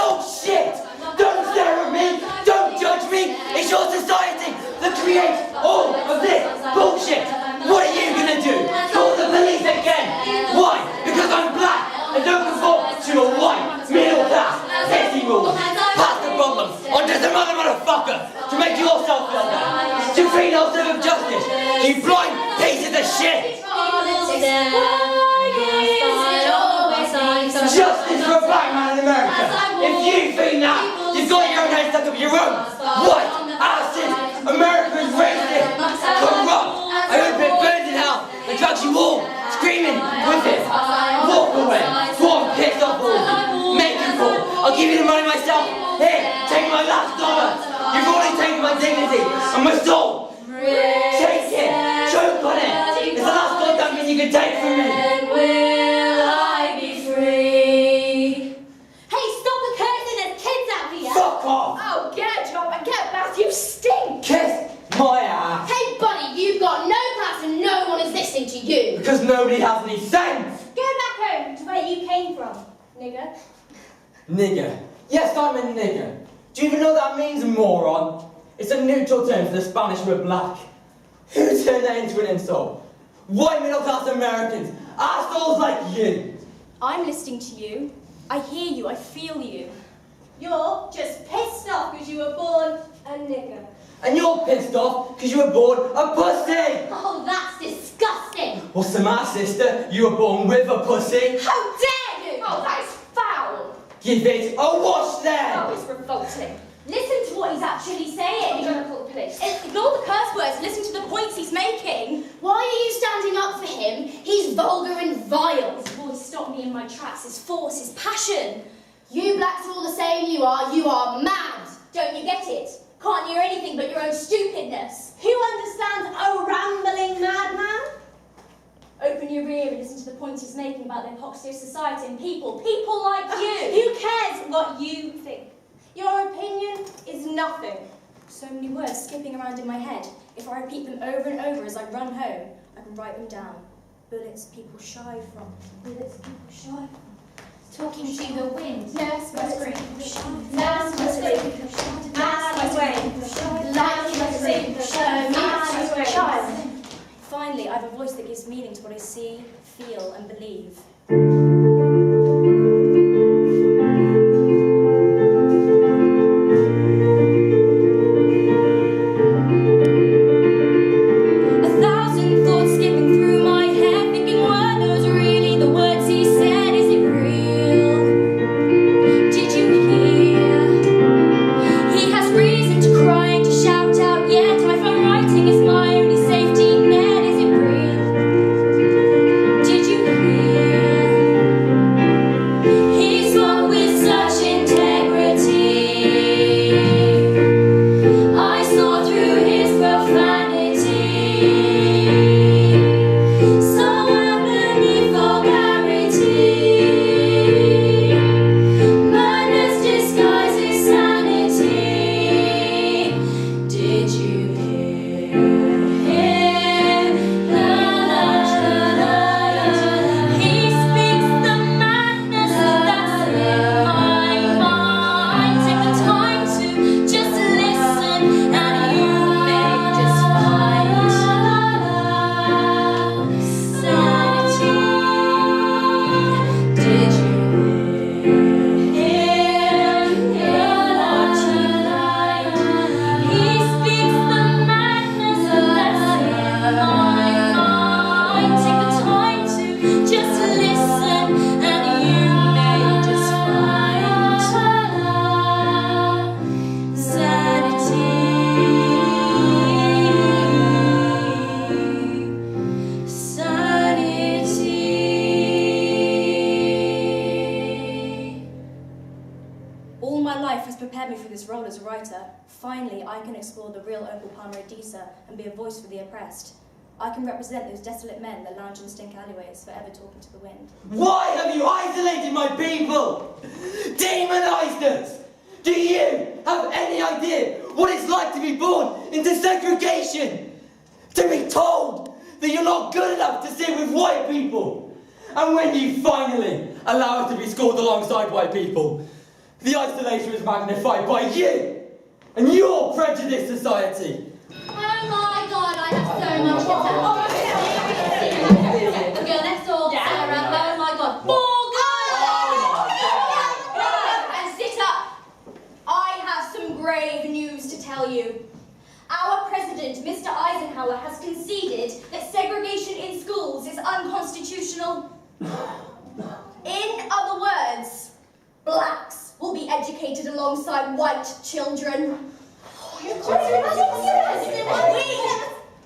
dog shit! Don't stare at me! Don't judge me! It's your society that creates all of this bullshit! What are you gonna do? Call the police again? Why? Because I'm black and don't conform to your white, middle class, pissy rules. Pass the problem onto some other motherfucker to make yourself feel better. To feed our sense of justice, you blind pieces of shit! Justice for a black man in America. If you think that, you've got your own head stuck up your own. White, acid, America's racist, corrupt. I hope it burns in hell and drags you all screaming with it. Walk away. Go on, piss off all of you. Make it fall. I'll give you the money myself. Here, take my last dollar. You've already taken my dignity and my soul. Take it. Choke on it. It's the last goddamn thing you can take from me. Fuck off! Oh, get a job and get back, you stink! Kiss my ass! Hey, buddy, you've got no class and no one is listening to you! Because nobody has any sense! Go back home to where you came from, nigger. Nigger? Yes, I'm a nigger. Do you even know what that means, moron? It's a neutral term for the Spanish word black. Who turned that into an insult? White middle-class Americans! Assholes like you! I'm listening to you. I hear you. I feel you. You're just pissed off because you were born a nigger. And you're pissed off because you were born a pussy! Oh, that's disgusting! What's the matter, sister? You were born with a pussy? How dare you! Oh, that is foul! Give it a wash then! Oh, it's revolting. Listen to what he's actually saying. You're going to call the police. Ignore the curse words. Listen to the points he's making. Why are you standing up for him? He's vulgar and vile. His voice stopped me in my tracks. His force, his passion. You blacks are all the same you are mad! Don't you get it? Can't hear anything but your own stupidness. Who understands a rambling madman? Open your ear and listen to the points he's making about the hypocrisy of society and people like you. Who cares what you think? Your opinion is nothing. So many words skipping around in my head. If I repeat them over and over as I run home, I can write them down. Bullets people shy from. Bullets people shy from. Talking to the wind. Nurse must scream. Nurse must scream. Finally, I have a voice that gives meaning to what I see, feel, and believe. Finally, I can explore the real Opal Palmer Adisa and be a voice for the oppressed. I can represent those desolate men that lounge in stink alleyways, forever talking to the wind. Why have you isolated my people? Demonized us? Do you have any idea what it's like to be born into segregation? To be told that you're not good enough to sit with white people? And when you finally allow us to be schooled alongside white people, The isolation was magnified by you and your prejudice society. Oh my god, I have so much to tell. The girl next door, Sarah, oh my god. And sit up. I have some grave news to tell you. Our president, Mr. Eisenhower, has conceded that segregation in schools is unconstitutional. In other words, blacks will be educated alongside white children. We,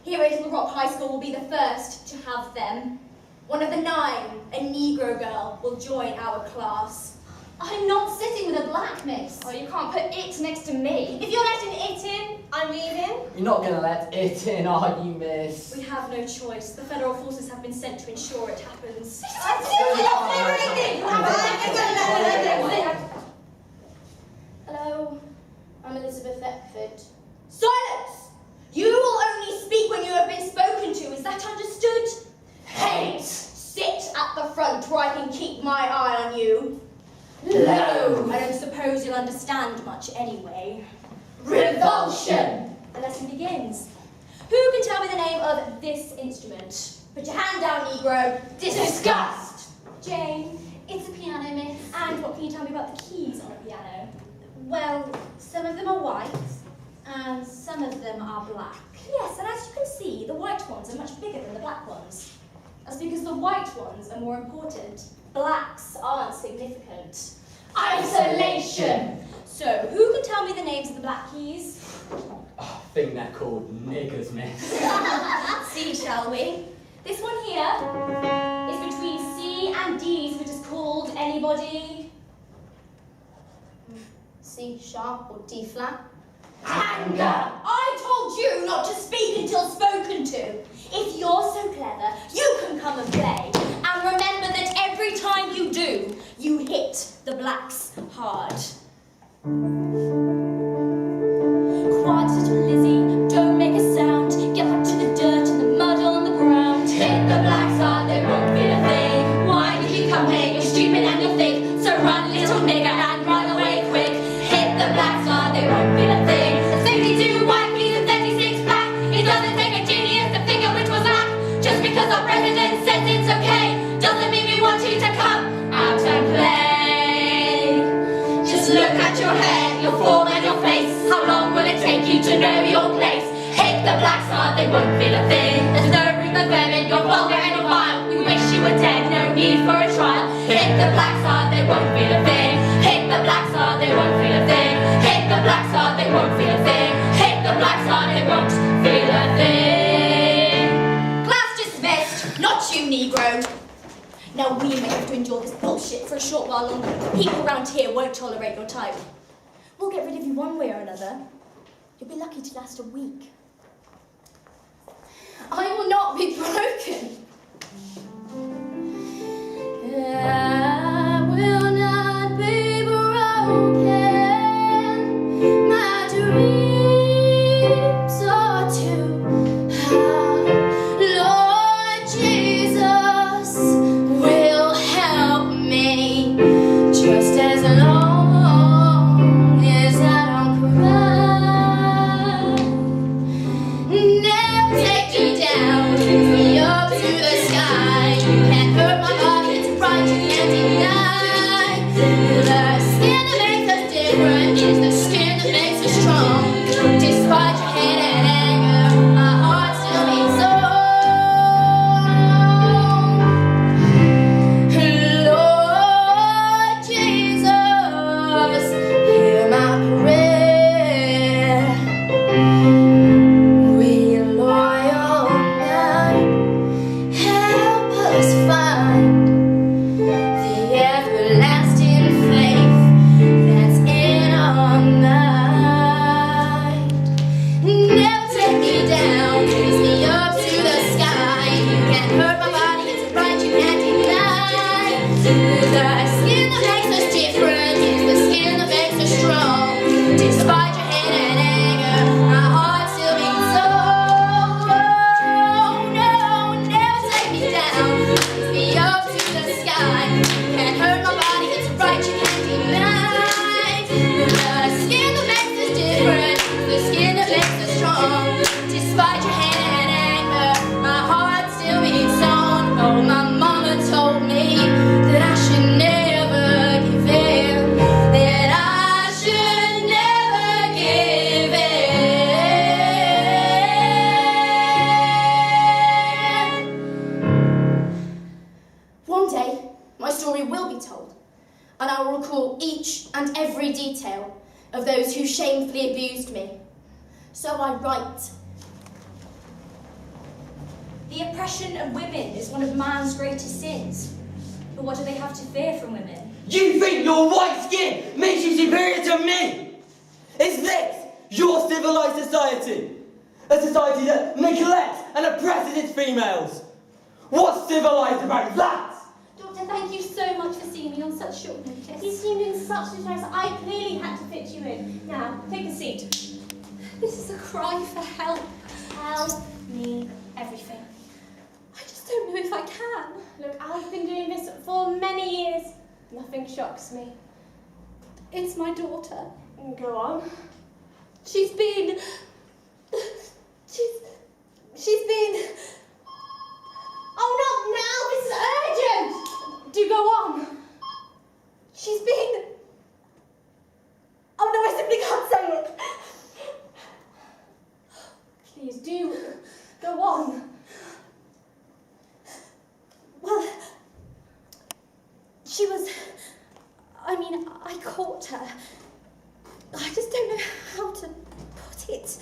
here at Little Rock High School, will be the first to have them. One of the 9, a Negro girl, will join our class. I'm not sitting with a black miss. Oh, you can't put it next to me. If you're letting it in, I'm leaving. You're not going to let it in, are you, miss? We have no choice. The federal forces have been sent to ensure it happens. Hello, I'm Elizabeth Thetford. Silence! You will only speak when you have been spoken to. Is that understood? Hate! Sit at the front where I can keep my eye on you. No! I don't suppose you'll understand much anyway. Revulsion! The lesson begins. Who can tell me the name of this instrument? Put your hand down, Negro. Disgust! Jane. It's a piano, miss. And what can you tell me about the keys on a piano? Well, some of them are white, and some of them are black. Yes, and as you can see, the white ones are much bigger than the black ones. That's because the white ones are more important. Blacks aren't significant. Isolation! So, who can tell me the names of the black keys? I think they're called niggers, miss. See, shall we? This one here is between C and D, so it is called anybody? C sharp or D flat? Anger! I told you not to speak until spoken to. If you're so clever, you can come and play. And remember that every time you do, you hit the blacks hard. Quiet, little Lizzie, don't make a sound. Get back to the dirt and the mud on the ground. Hit the blacks hard, they won't feel a thing. Why did you come here? You're stupid and you're thick. So run, little nigger, and run away quick. Hit the blacks hard, they won't feel a thing. 62 white keys and 36 black. It doesn't take a genius to figure which was that. Just because our president says it's okay, doesn't mean we want you to come out and play. Just look at your hair, your form and your face. How long will it take you to know your place? Hit the blacks hard, they won't feel a thing. There's no room for vermin, you're vulgar and you're vile. We wish you were dead, no need for a trial. Hit the blacks hard, they won't feel a thing. Hit the blacks hard, they won't feel a thing. Hit the blacks hard, they won't feel a thing. Hit the blacks hard, they won't feel a thing. Class dismissed, not you, Negro. Now we may have to endure this bullshit for a short while longer, but the people around here won't tolerate your type. We'll get rid of you one way or another. You'll be lucky to last a week. I will not be broken. I will not be broken. My dreams are too high. Lord Jesus will help me, just as long as I don't cry. Never take you down, me up to the me. So I write. The oppression of women is one of man's greatest sins. But what do they have to fear from women? You think your white skin makes you superior to me? Is this your civilized society? A society that neglects and oppresses its females? What's civilized about that? Doctor, thank you so much for seeing me on such short notice. You seemed in such distress, I clearly had to fit you in. Now, take a seat. This is a cry for help. Tell me everything. I just don't know if I can. Look, I've been doing this for many years. Nothing shocks me. It's my daughter. Go on. She's been... Oh, not now! This is urgent! Do go on. She's been... Oh no, I simply can't say it. Please do go on. Well, she was... I caught her. I just don't know how to put it.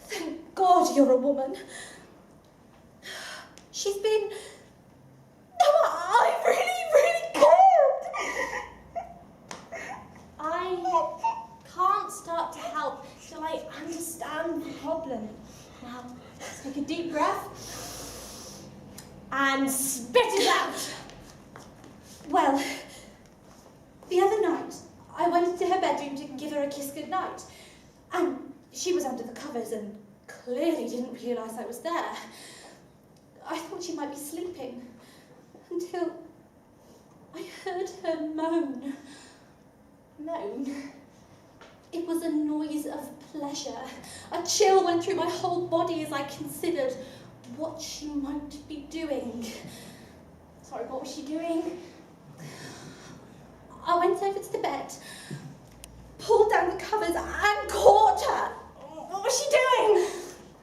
Thank God you're a woman. She's been... No, I really can't. I can't start to help till I understand the problem. Now, let's take a deep breath and spit it out. Well, the other night, I went into her bedroom to give her a kiss goodnight, and she was under the covers and clearly didn't realise I was there. I thought she might be sleeping, until I heard her moan. Moan? It was a noise of pleasure. A chill went through my whole body as I considered what she might be doing. Sorry, what was she doing? I went over to the bed, pulled down the covers and caught her. What was she doing?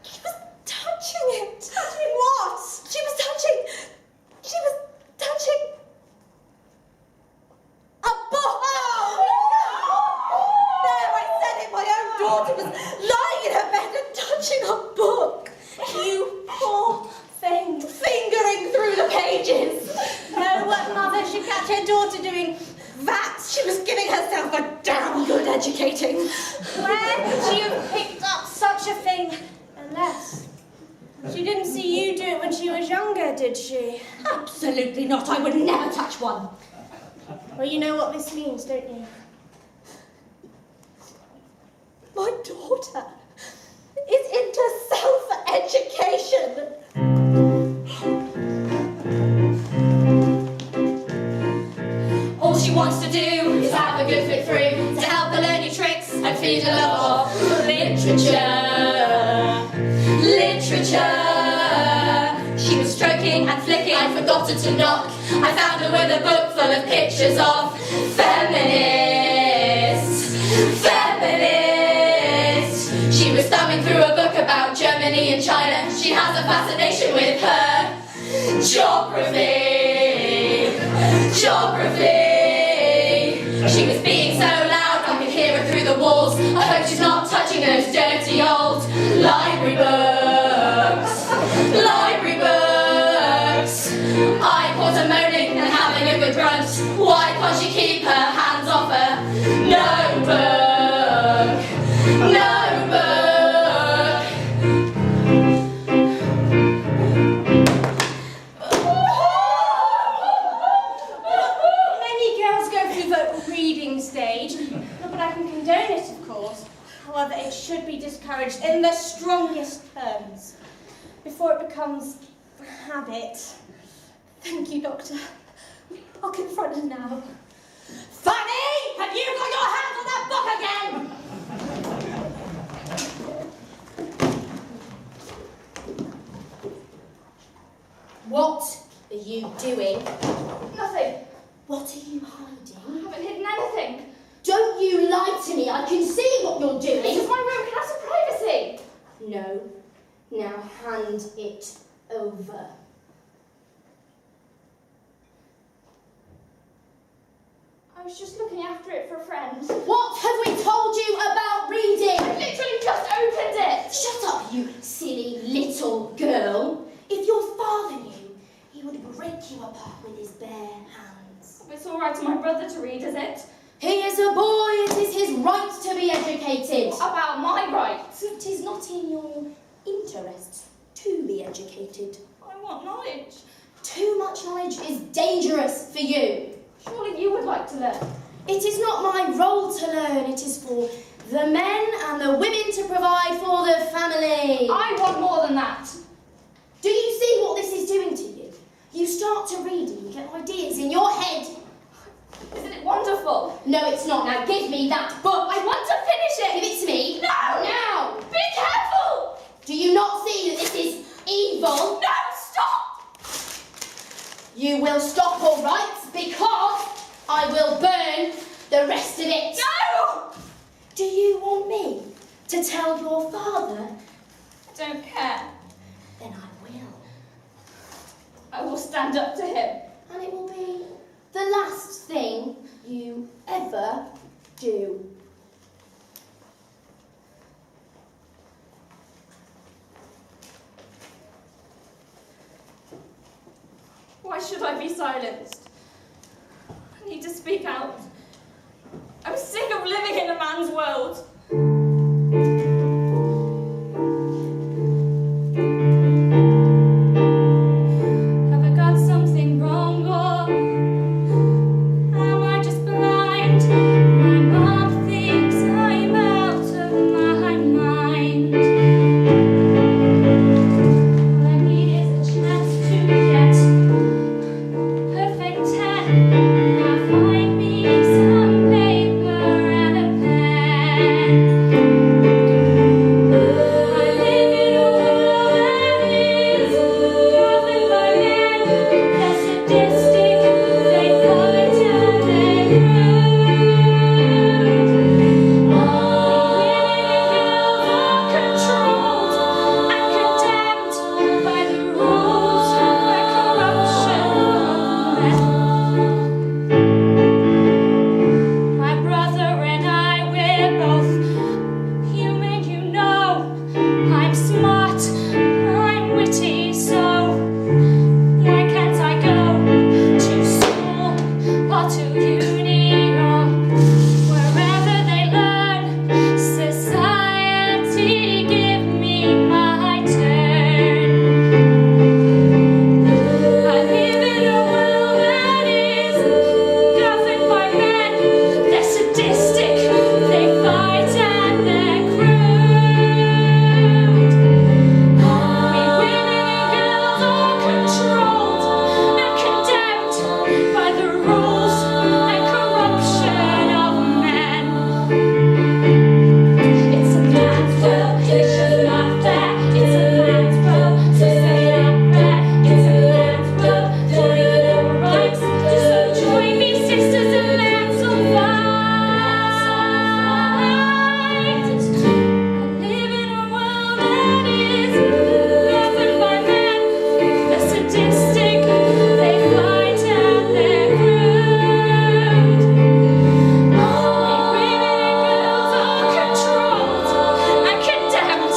She was touching it. Touching what? She was touching a book. There, I said it, my own daughter was lying in her bed and touching a book. You poor thing. Fingering through the pages. No mother should catch her daughter doing That, she was giving herself a damn good educating. Where could she have picked up such a thing? Unless she didn't see you do it when she was younger, did she? Absolutely not. I would never touch one. Well, you know what this means, don't you? My daughter is into self-education. All she wants to do is have a good fit through, to help her learn new tricks and feed her love of literature. She was stroking and flicking, I'd forgotten to knock. I found her with a book full of pictures of feminists. She was thumbing through a book about Germany and China. She has a fascination with her geography. She was being so loud I could hear her through the walls. I hope she's not touching those dirty old library books. I caught her moaning and having a good grunt. Why can't she keep her hands off her notebook? Many girls go through the reading stage. Not that I can condone it, of course. However, it should be discouraged in the strongest terms before it becomes a habit. Thank you, Doctor. I'll confront her now. Fanny, have you got your hands on that book again? What are you doing? Nothing. What are you hiding? I haven't hidden anything. Don't you lie to me. I can see what you're This is doing. my room. Can I have some privacy? No. Now hand it over. I was just looking after it for a friend. What have we told you about reading? I literally just opened it. Shut up, you silly little girl. If your father knew, he would break you apart with his bare hands. It's all right for my brother to read, is it? He is a boy. It is his right to be educated. What about my rights? It is not in your interests to be educated. I want knowledge. Too much knowledge is dangerous for you. Surely you would like to learn. It is not my role to learn. It is for the men and the women to provide for the family. I want more than that. Do you see what this is doing to you? You start to read and you get ideas in your head. Isn't it wonderful? No, it's not. Now give me that book. I want to finish it. Give it to me. No! Now. Be careful! Do you not see that this is evil? No, stop! You will stop, all right, because I will burn the rest of it. No! Do you want me to tell your father? I don't care. Then I will. I will stand up to him. And it will be the last thing you ever do. Why should I be silenced? I need to speak out. I'm sick of living in a man's world. Have I got something wrong, or am I just blind? My mom thinks I'm out of my mind. All I need is a chance to get perfect 10. Now find me some paper and a pen. I live in a world that is governed by men. They're sadistic, they fight and they're crude. Women and girls are controlled and condemned by the rules and corruption of men. My brother and I, we're both human, you know. I'm smart, I'm witty, so why can't I go to school or to uni or wherever they learn? Society, give me my turn. I live in a world that is governed by men. They're sadistic, they fight and they're crude. We women and girls are controlled and condemned by the rules and corruption of men. It's a man's world, it's just not fair. It's a man's world, so say it out there. It's a man's world, for equal rights. So join me, sisters, and let's all fight. I live in a world that is governed by men. They're sadistic, they fight and they're crude. Women and girls are controlled and condemned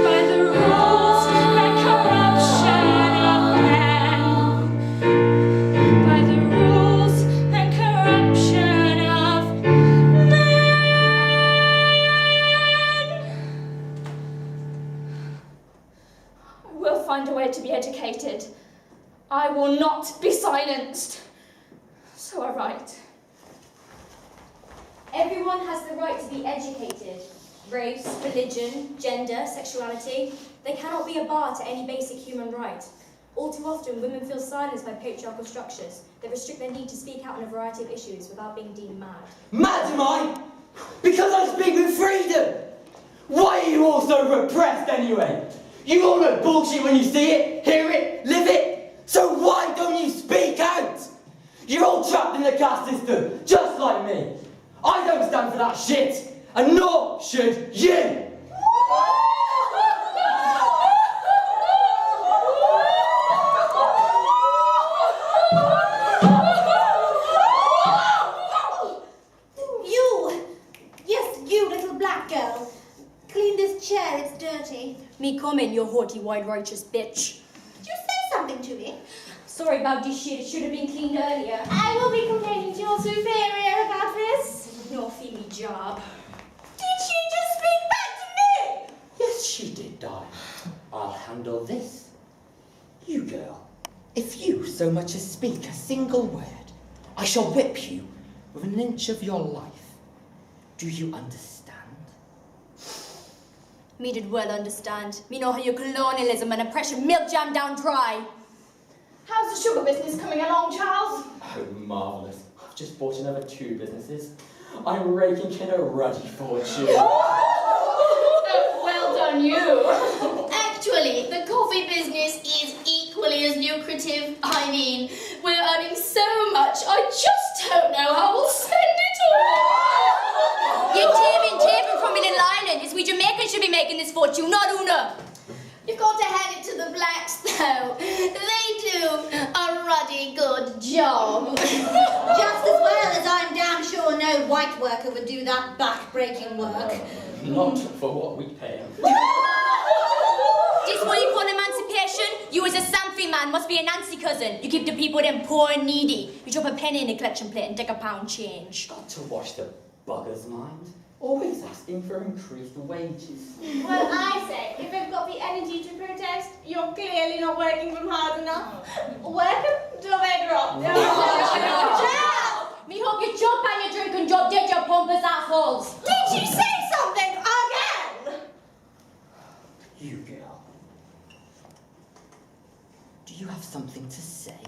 by the rules and corruption of men. By the rules and corruption of men. I will find a way to be educated. I will not be silenced. So I write. Everyone has the right to be educated. Race, religion, gender, sexuality, they cannot be a bar to any basic human right. All too often, women feel silenced by patriarchal structures that restrict their need to speak out on a variety of issues without being deemed mad. Mad am I? Because I speak with freedom! Why are you all so repressed anyway? You all know bullshit when you see it, hear it, live it. So why don't you speak out? You're all trapped in the caste system, just like me. I don't stand for that shit, and nor should you. chair, it's dirty. Me coming, you haughty, wide righteous bitch. Did you say something to me? Sorry about this shit, it should have been cleaned earlier. I will be complaining to your superior about this. No feely job. Did she just speak back to me? Yes, she did, darling. I'll handle this. You girl, if you so much as speak a single word, I shall whip you with an inch of your life. Do you understand? Me did well understand. Me know how your colonialism and oppression milk jam down dry. How's the sugar business coming along, Charles? Oh, marvellous. I've just bought another 2 businesses. I'm raking in a ruddy fortune. Well done, you. Actually, the coffee business is equally as lucrative. I mean, we're earning so much, I just don't know how we'll spend it all. You're taping from an island. It's we Jamaicans should be making this fortune, not Una. You've got to hand it to the blacks, though. They do a ruddy good job. Just as well as I'm damn sure no white worker would do that back-breaking work. Not for what we pay him. This what you call emancipation? You as a Samfi man must be a Nancy cousin. You keep the people them poor and needy. You drop a penny in the collection plate and take a pound change. Got to wash the bugger's mind. Always asking for increased wages. Well, I say, if they've got the energy to protest, you're clearly not working them hard enough. Work them till they drop. Me hope you jump and you drink and drop dead your pompous assholes. Did you say something again? You girl. Do you have something to say?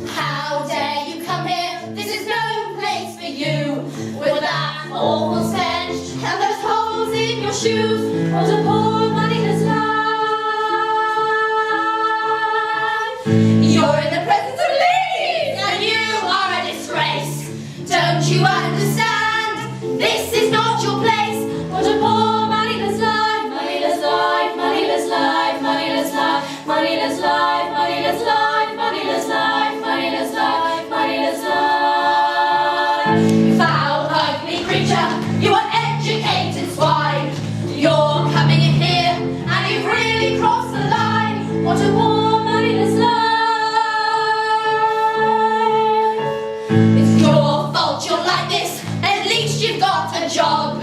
How dare you come here? This is no place for you. With that awful stench and those holes in your shoes. What a poor moneyless life. You're in the presence of ladies, and you are a disgrace. Don't you understand? This is not your place. What a poor moneyless life, moneyless life, moneyless life, moneyless life, moneyless life, moneyless life, moneyless life, moneyless life, moneyless life. You foul, ugly creature, you uneducated swine. You're coming in here, and you've really crossed the line. What a poor moneyless life. It's your fault you're like this. At least you've got a job.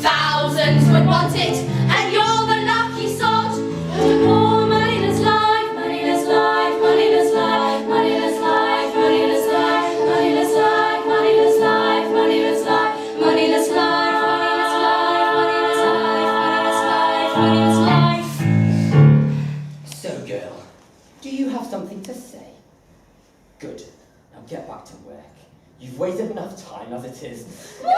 Thousands would want it, and you're the lucky sod. What a poor moneyless life, moneyless life, moneyless life, moneyless life, moneyless life, moneyless life, moneyless life, moneyless life, moneyless life, moneyless life, moneyless life, moneyless life. So, girl, do you have something to say? Good. Now get back to work. You've wasted enough time as it is. One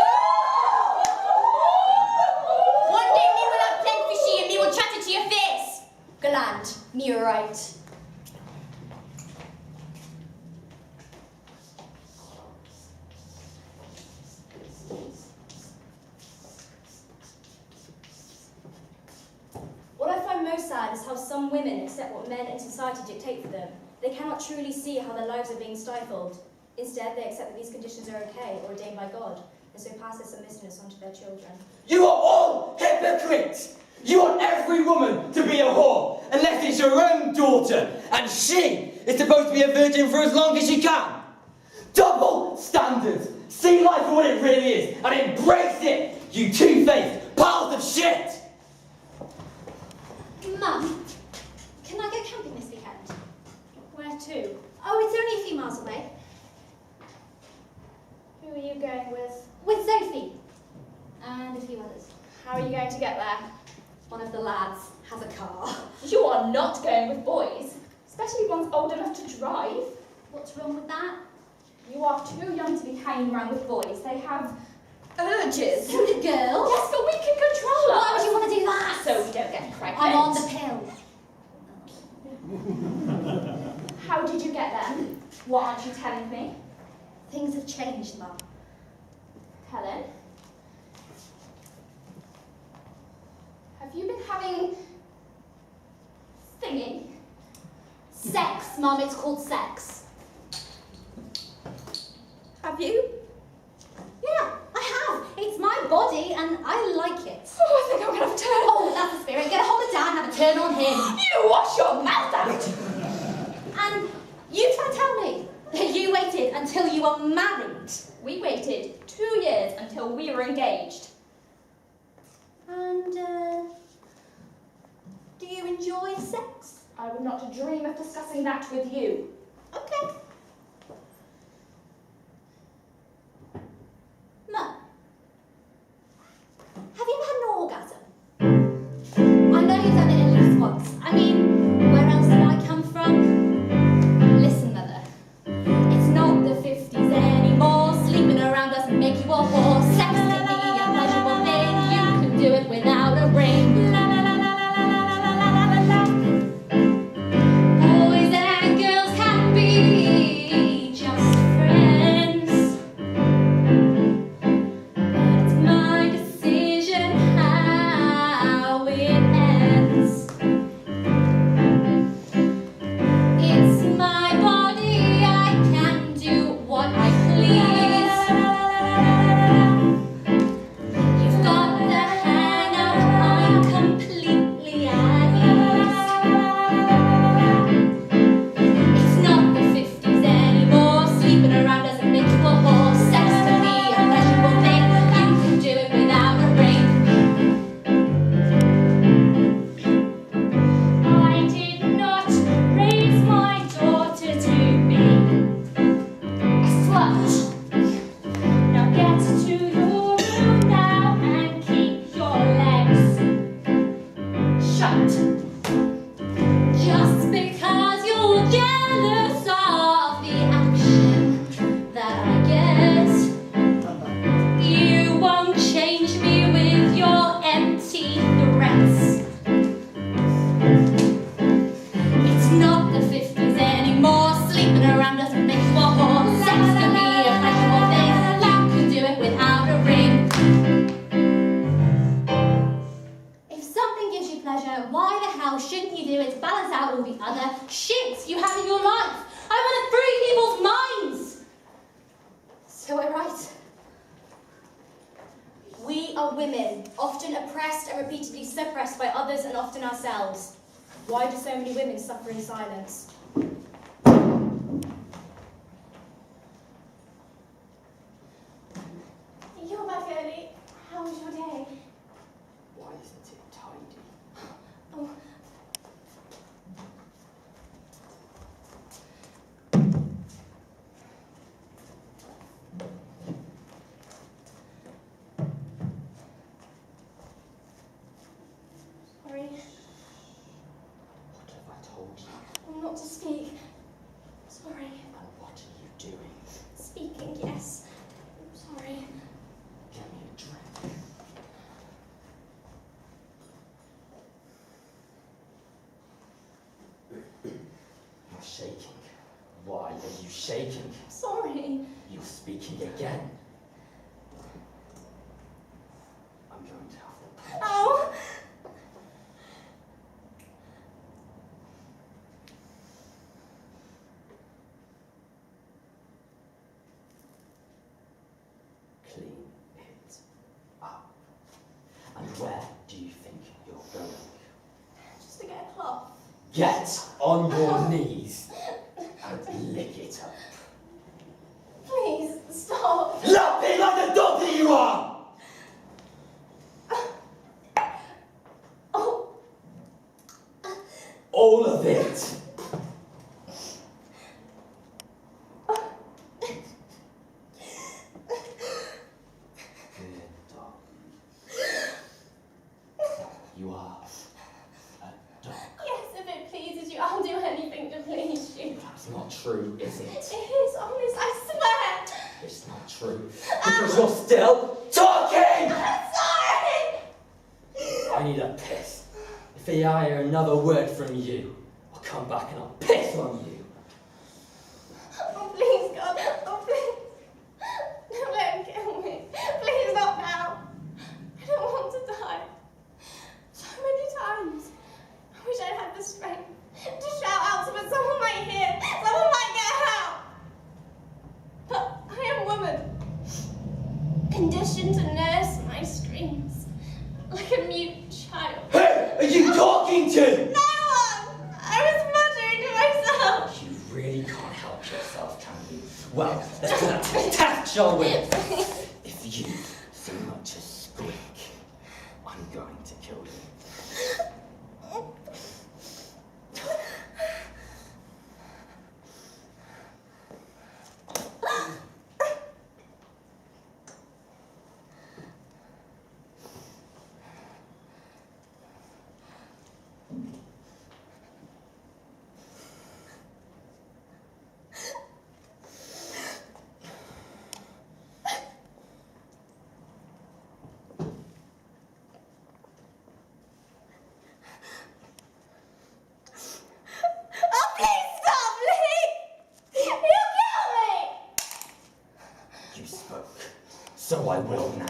day me will have plenty fishy and me will chat it to your face. Galant, me right. What I find most sad is how some women accept what men and society dictate for them. They cannot truly see how their lives are being stifled. Instead, they accept that these conditions are okay or ordained by God, and so pass their submissiveness onto their children. You are all hypocrites! You want every woman to be a whore, unless it's your own daughter, and she is supposed to be a virgin for as long as she can. Double standards! See life for what it really is, and embrace it, you two-faced piles of shit! Mum, can I go camping this weekend? Where to? Oh, it's only a few miles away. Who are you going with? With Sophie. And a few others. How are you going to get there? One of the lads has a car. You are not going with boys, especially ones old enough to drive. What's wrong with that? You are too young to be hanging around with boys. They have urges. So do girls. Yes, but we can control Why would us. you want to do that? So we don't get pregnant. I'm on the pill. How did you get there? What aren't you telling me? Things have changed, Mum. Helen? Have you been having thingy? Sex, Mum, it's called sex. Have you? Yeah, I my body and I like it. Oh, I think I'm gonna have a turn. Oh, that's the spirit. Get a hold of Dan and have a turn on him. You wash your mouth out! And you try to tell me that you waited until you were married. We waited 2 years until we were engaged. And, do you enjoy sex? I would not dream of discussing that with you. Okay. Mum, have you ever had an orgasm? I know you've done it at least once. I mean, where else did I come from? Listen, Mother, it's not the 50s anymore. Sleeping around doesn't make you a whore. Sex can be a pleasurable thing. You can do it without a ring. La la la la la la la la la la la. Boys and girls can be just friends. But it's my decision how it ends. It's my body, I can do what I please. You've got the hang up, I'm completely at ease. It's not the 50s anymore, sleeping around doesn't make you a whore. Sex can be a pleasurable thing, you can do it without a ring. I did not raise my daughter to be a slut. Now get to your room now and keep your legs shut. Just because you're jealous of the action that I get, you won't change me with your empty threats. It's not the 50s anymore, sleeping around doesn't make you a whore. Sex can be a pleasurable thing, you can do it without a ring. If something gives you pleasure, why the hell shouldn't you do it to balance out all the other shit you have in your life? I want to free people's minds! So I write. We are women, often oppressed and repeatedly suppressed by others and often ourselves. Why do so many women suffer in silence? You're back early. How was your day? Why isn't it tidy? Oh. Sorry. What have I told you? Not to speak. Sorry. And what are you doing? Speaking, yes. I'm sorry. Give me a drink. You're shaking. Why are you shaking? Sorry. You're speaking again. I'm going to have to punch you. Oh! Clean it up. And where do you think you're going? Just to get a cloth. Get on your knees and lick it up. Please, stop. Lap it like the dog that you are! Oh, All of it. Good dog. You are a dog. yes, if it pleases you, I'll do anything to please you. That's not true, is It it? is, honest, I swear. It's not true. Because you're still talking! I'm sorry. I need a piss. If I hear another word from you, I'll come back and I'll piss on you. Oh, please, God. Oh, please. Don't let him kill me. Please, not now. I don't want to die. So many times. I wish I'd had the strength to shout out so that someone might hear, someone might get help. But I am a woman, conditioned to nurse my screams like a mute child. Who are you talking to? No one! I was muttering to myself. You really can't help yourself, can you? Well, let's put that to the test, shall we? If you so much as squeak, I'm going to kill you. Oh, please stop, Lee! You kill me! You spoke, so I will now.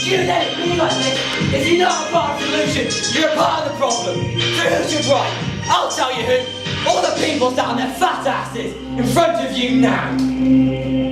You let it be like this. If you're not a part of the solution, you're a part of the problem. So who should write? I'll tell you who. All the people down their fat asses in front of you now.